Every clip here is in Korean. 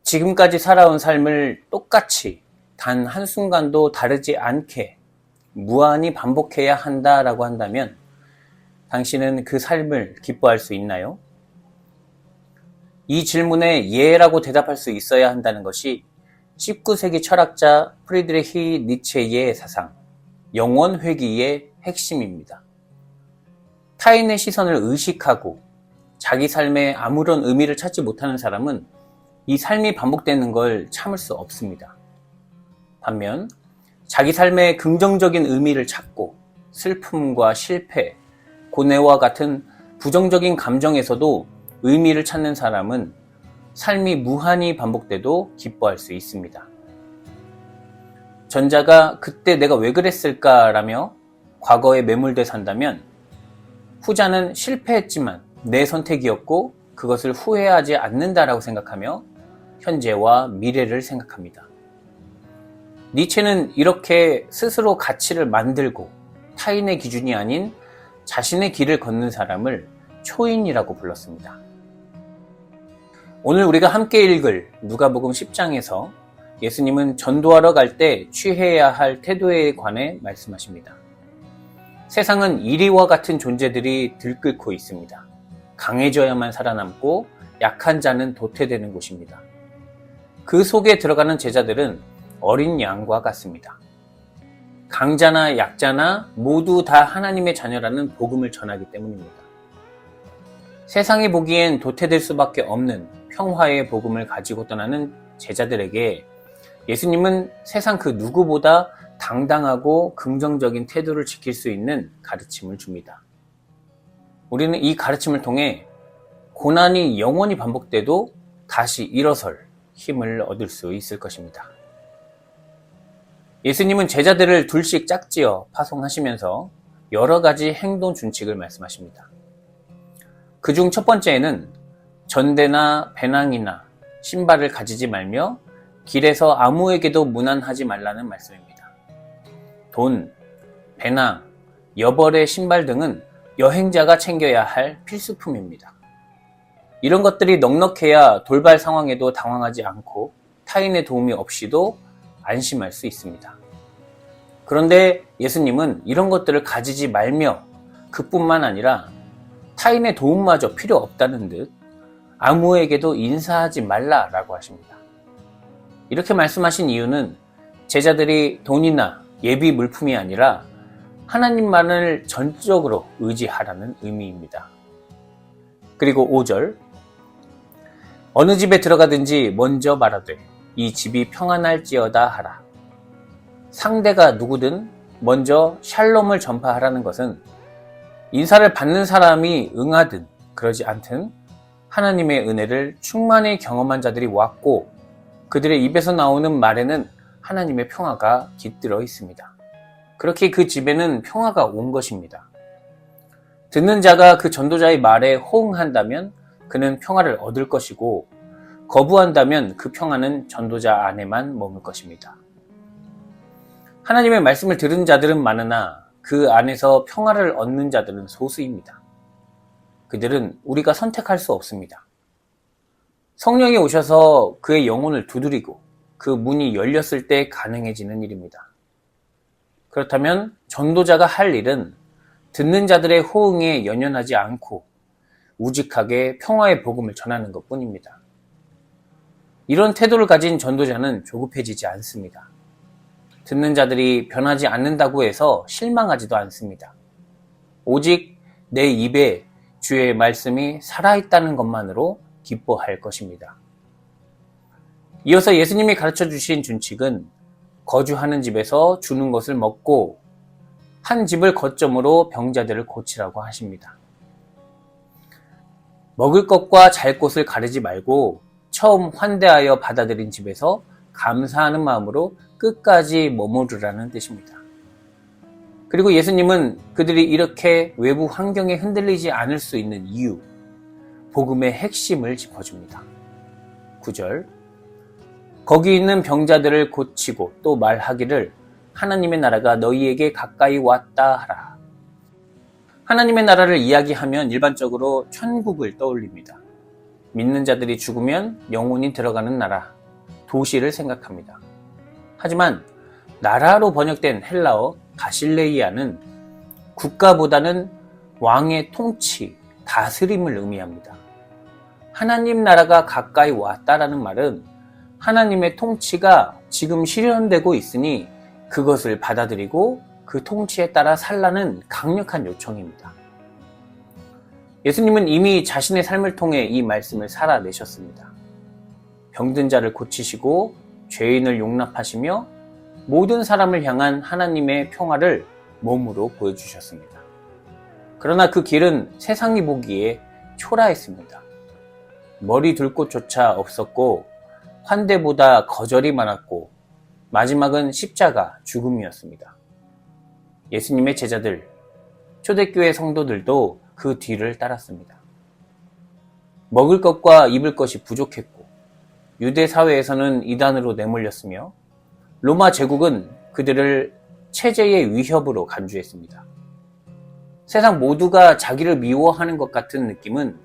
지금까지 살아온 삶을 똑같이 단 한순간도 다르지 않게 무한히 반복해야 한다라고 한다면 당신은 그 삶을 기뻐할 수 있나요? 이 질문에 예라고 대답할 수 있어야 한다는 것이 19세기 철학자 프리드리히 니체의 사상, 영원 회귀의 핵심입니다. 타인의 시선을 의식하고 자기 삶에 아무런 의미를 찾지 못하는 사람은 이 삶이 반복되는 걸 참을 수 없습니다. 반면 자기 삶에 긍정적인 의미를 찾고 슬픔과 실패, 고뇌와 같은 부정적인 감정에서도 의미를 찾는 사람은 삶이 무한히 반복돼도 기뻐할 수 있습니다. 전자가 그때 내가 왜 그랬을까라며 과거에 매몰돼 산다면 후자는 실패했지만 내 선택이었고 그것을 후회하지 않는다라고 생각하며 현재와 미래를 생각합니다. 니체는 이렇게 스스로 가치를 만들고 타인의 기준이 아닌 자신의 길을 걷는 사람을 초인이라고 불렀습니다. 오늘 우리가 함께 읽을 누가복음 10장에서 예수님은 전도하러 갈 때 취해야 할 태도에 관해 말씀하십니다. 세상은 이리와 같은 존재들이 들끓고 있습니다. 강해져야만 살아남고 약한 자는 도태되는 곳입니다. 그 속에 들어가는 제자들은 어린 양과 같습니다. 강자나 약자나 모두 다 하나님의 자녀라는 복음을 전하기 때문입니다. 세상이 보기엔 도태될 수밖에 없는 평화의 복음을 가지고 떠나는 제자들에게 예수님은 세상 그 누구보다 당당하고 긍정적인 태도를 지킬 수 있는 가르침을 줍니다. 우리는 이 가르침을 통해 고난이 영원히 반복돼도 다시 일어설 힘을 얻을 수 있을 것입니다. 예수님은 제자들을 둘씩 짝지어 파송하시면서 여러 가지 행동 준칙을 말씀하십니다. 그중 첫 번째에는 전대나 배낭이나 신발을 가지지 말며 길에서 아무에게도 문안하지 말라는 말씀입니다. 돈, 배낭, 여벌의 신발 등은 여행자가 챙겨야 할 필수품입니다. 이런 것들이 넉넉해야 돌발 상황에도 당황하지 않고 타인의 도움이 없이도 안심할 수 있습니다. 그런데 예수님은 이런 것들을 가지지 말며 그뿐만 아니라 타인의 도움마저 필요 없다는 듯 아무에게도 인사하지 말라라고 하십니다. 이렇게 말씀하신 이유는 제자들이 돈이나 예비 물품이 아니라 하나님만을 전적으로 의지하라는 의미입니다. 그리고 5절, 어느 집에 들어가든지 먼저 말하되 이 집이 평안할지어다 하라. 상대가 누구든 먼저 샬롬을 전파하라는 것은 인사를 받는 사람이 응하든 그러지 않든 하나님의 은혜를 충만히 경험한 자들이 왔고 그들의 입에서 나오는 말에는 하나님의 평화가 깃들어 있습니다. 그렇게 그 집에는 평화가 온 것입니다. 듣는 자가 그 전도자의 말에 호응한다면 그는 평화를 얻을 것이고 거부한다면 그 평화는 전도자 안에만 머물 것입니다. 하나님의 말씀을 들은 자들은 많으나 그 안에서 평화를 얻는 자들은 소수입니다. 그들은 우리가 선택할 수 없습니다. 성령이 오셔서 그의 영혼을 두드리고 그 문이 열렸을 때 가능해지는 일입니다. 그렇다면 전도자가 할 일은 듣는 자들의 호응에 연연하지 않고 우직하게 평화의 복음을 전하는 것뿐입니다. 이런 태도를 가진 전도자는 조급해지지 않습니다. 듣는 자들이 변하지 않는다고 해서 실망하지도 않습니다. 오직 내 입에 주의 말씀이 살아있다는 것만으로 기뻐할 것입니다. 이어서 예수님이 가르쳐 주신 준칙은 거주하는 집에서 주는 것을 먹고 한 집을 거점으로 병자들을 고치라고 하십니다. 먹을 것과 잘 곳을 가리지 말고 처음 환대하여 받아들인 집에서 감사하는 마음으로 끝까지 머무르라는 뜻입니다. 그리고 예수님은 그들이 이렇게 외부 환경에 흔들리지 않을 수 있는 이유, 복음의 핵심을 짚어줍니다. 9절, 거기 있는 병자들을 고치고 또 말하기를 하나님의 나라가 너희에게 가까이 왔다 하라. 하나님의 나라를 이야기하면 일반적으로 천국을 떠올립니다. 믿는 자들이 죽으면 영혼이 들어가는 나라, 도시를 생각합니다. 하지만 나라로 번역된 헬라어 바실레이아는 국가보다는 왕의 통치, 다스림을 의미합니다. 하나님 나라가 가까이 왔다라는 말은 하나님의 통치가 지금 실현되고 있으니 그것을 받아들이고 그 통치에 따라 살라는 강력한 요청입니다. 예수님은 이미 자신의 삶을 통해 이 말씀을 살아내셨습니다. 병든 자를 고치시고 죄인을 용납하시며 모든 사람을 향한 하나님의 평화를 몸으로 보여주셨습니다. 그러나 그 길은 세상이 보기에 초라했습니다. 머리 둘 곳조차 없었고 환대보다 거절이 많았고 마지막은 십자가 죽음이었습니다. 예수님의 제자들, 초대교회 성도들도 그 뒤를 따랐습니다. 먹을 것과 입을 것이 부족했고 유대 사회에서는 이단으로 내몰렸으며 로마 제국은 그들을 체제의 위협으로 간주했습니다. 세상 모두가 자기를 미워하는 것 같은 느낌은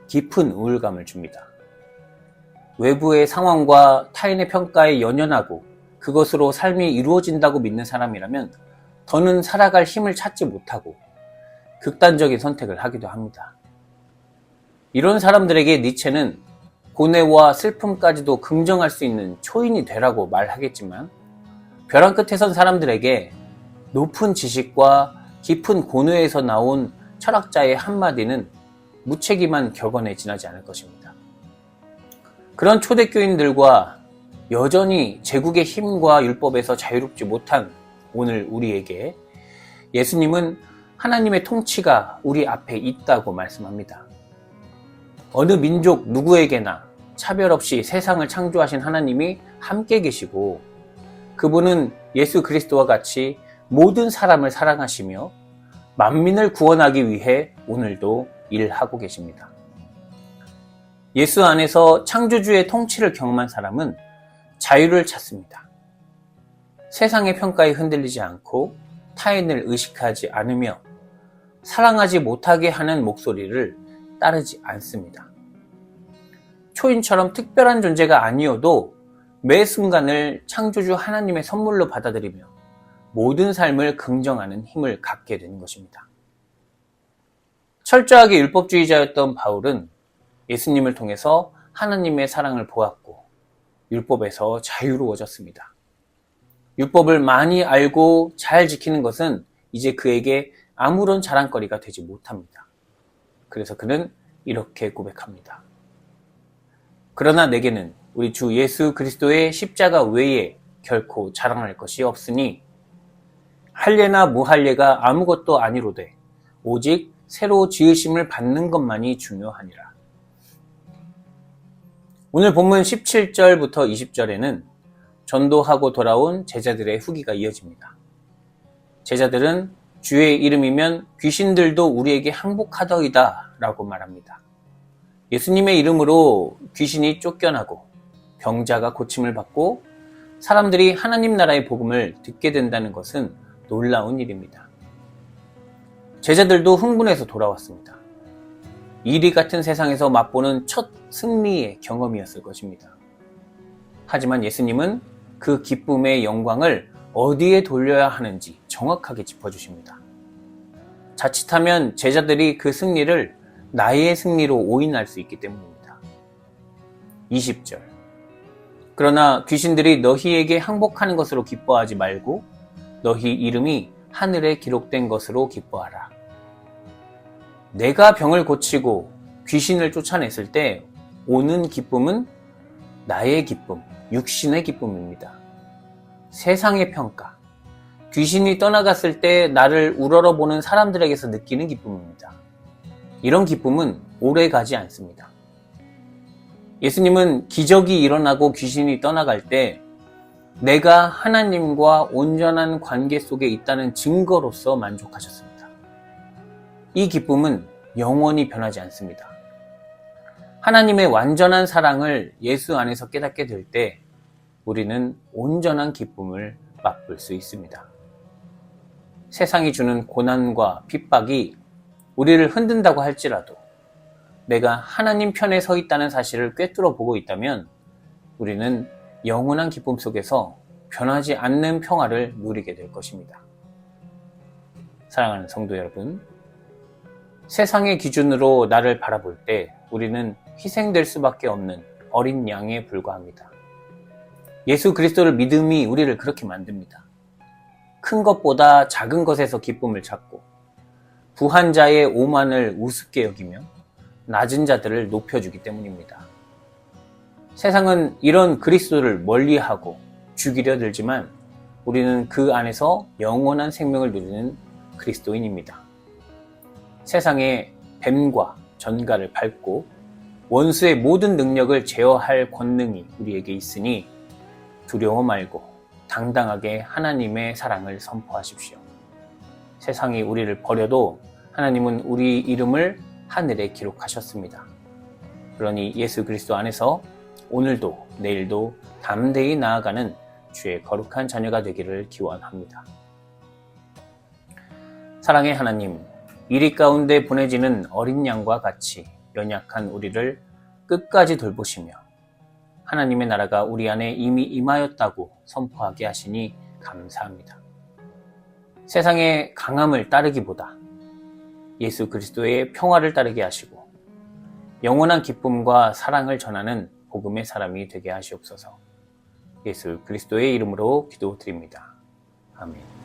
깊은 우울감을 줍니다. 외부의 상황과 타인의 평가에 연연하고 그것으로 삶이 이루어진다고 믿는 사람이라면 더는 살아갈 힘을 찾지 못하고 극단적인 선택을 하기도 합니다. 이런 사람들에게 니체는 고뇌와 슬픔까지도 긍정할 수 있는 초인이 되라고 말하겠지만 벼랑 끝에 선 사람들에게 높은 지식과 깊은 고뇌에서 나온 철학자의 한마디는 무책임한 격언에 지나지 않을 것입니다. 그런 초대교인들과 여전히 제국의 힘과 율법에서 자유롭지 못한 오늘 우리에게 예수님은 하나님의 통치가 우리 앞에 있다고 말씀합니다. 어느 민족 누구에게나 차별 없이 세상을 창조하신 하나님이 함께 계시고 그분은 예수 그리스도와 같이 모든 사람을 사랑하시며 만민을 구원하기 위해 오늘도 일하고 계십니다. 예수 안에서 창조주의 통치를 경험한 사람은 자유를 찾습니다. 세상의 평가에 흔들리지 않고 타인을 의식하지 않으며 사랑하지 못하게 하는 목소리를 따르지 않습니다. 초인처럼 특별한 존재가 아니어도 매 순간을 창조주 하나님의 선물로 받아들이며 모든 삶을 긍정하는 힘을 갖게 된 것입니다. 철저하게 율법주의자였던 바울은 예수님을 통해서 하나님의 사랑을 보았고 율법에서 자유로워졌습니다. 율법을 많이 알고 잘 지키는 것은 이제 그에게 아무런 자랑거리가 되지 못합니다. 그래서 그는 이렇게 고백합니다. 그러나 내게는 우리 주 예수 그리스도의 십자가 외에 결코 자랑할 것이 없으니 할례나 무할례가 아무것도 아니로되 오직 새로 지으심을 받는 것만이 중요하니라. 오늘 본문 17절부터 20절에는 전도하고 돌아온 제자들의 후기가 이어집니다. 제자들은 주의 이름이면 귀신들도 우리에게 항복하더이다 라고 말합니다. 예수님의 이름으로 귀신이 쫓겨나고 병자가 고침을 받고 사람들이 하나님 나라의 복음을 듣게 된다는 것은 놀라운 일입니다. 제자들도 흥분해서 돌아왔습니다. 이리 같은 세상에서 맛보는 첫 승리의 경험이었을 것입니다. 하지만 예수님은 그 기쁨의 영광을 어디에 돌려야 하는지 정확하게 짚어주십니다. 자칫하면 제자들이 그 승리를 나의 승리로 오인할 수 있기 때문입니다. 20절. 그러나 귀신들이 너희에게 항복하는 것으로 기뻐하지 말고 너희 이름이 하늘에 기록된 것으로 기뻐하라. 내가 병을 고치고 귀신을 쫓아냈을 때 오는 기쁨은 나의 기쁨, 육신의 기쁨입니다. 세상의 평가, 귀신이 떠나갔을 때 나를 우러러보는 사람들에게서 느끼는 기쁨입니다. 이런 기쁨은 오래 가지 않습니다. 예수님은 기적이 일어나고 귀신이 떠나갈 때 내가 하나님과 온전한 관계 속에 있다는 증거로서 만족하셨습니다. 이 기쁨은 영원히 변하지 않습니다. 하나님의 완전한 사랑을 예수 안에서 깨닫게 될 때 우리는 온전한 기쁨을 맛볼 수 있습니다. 세상이 주는 고난과 핍박이 우리를 흔든다고 할지라도 내가 하나님 편에 서 있다는 사실을 꿰뚫어 보고 있다면 우리는 영원한 기쁨 속에서 변하지 않는 평화를 누리게 될 것입니다. 사랑하는 성도 여러분, 세상의 기준으로 나를 바라볼 때 우리는 희생될 수밖에 없는 어린 양에 불과합니다. 예수 그리스도를 믿음이 우리를 그렇게 만듭니다. 큰 것보다 작은 것에서 기쁨을 찾고 부한 자의 오만을 우습게 여기며 낮은 자들을 높여주기 때문입니다. 세상은 이런 그리스도를 멀리하고 죽이려 들지만 우리는 그 안에서 영원한 생명을 누리는 그리스도인입니다. 세상의 뱀과 전갈을 밟고 원수의 모든 능력을 제어할 권능이 우리에게 있으니 두려워 말고 당당하게 하나님의 사랑을 선포하십시오. 세상이 우리를 버려도 하나님은 우리 이름을 하늘에 기록하셨습니다. 그러니 예수 그리스도 안에서 오늘도 내일도 담대히 나아가는 주의 거룩한 자녀가 되기를 기원합니다. 사랑의 하나님, 이리 가운데 보내지는 어린 양과 같이 연약한 우리를 끝까지 돌보시며 하나님의 나라가 우리 안에 이미 임하였다고 선포하게 하시니 감사합니다. 세상의 강함을 따르기보다 예수 그리스도의 평화를 따르게 하시고 영원한 기쁨과 사랑을 전하는 복음의 사람이 되게 하시옵소서. 예수 그리스도의 이름으로 기도드립니다. 아멘.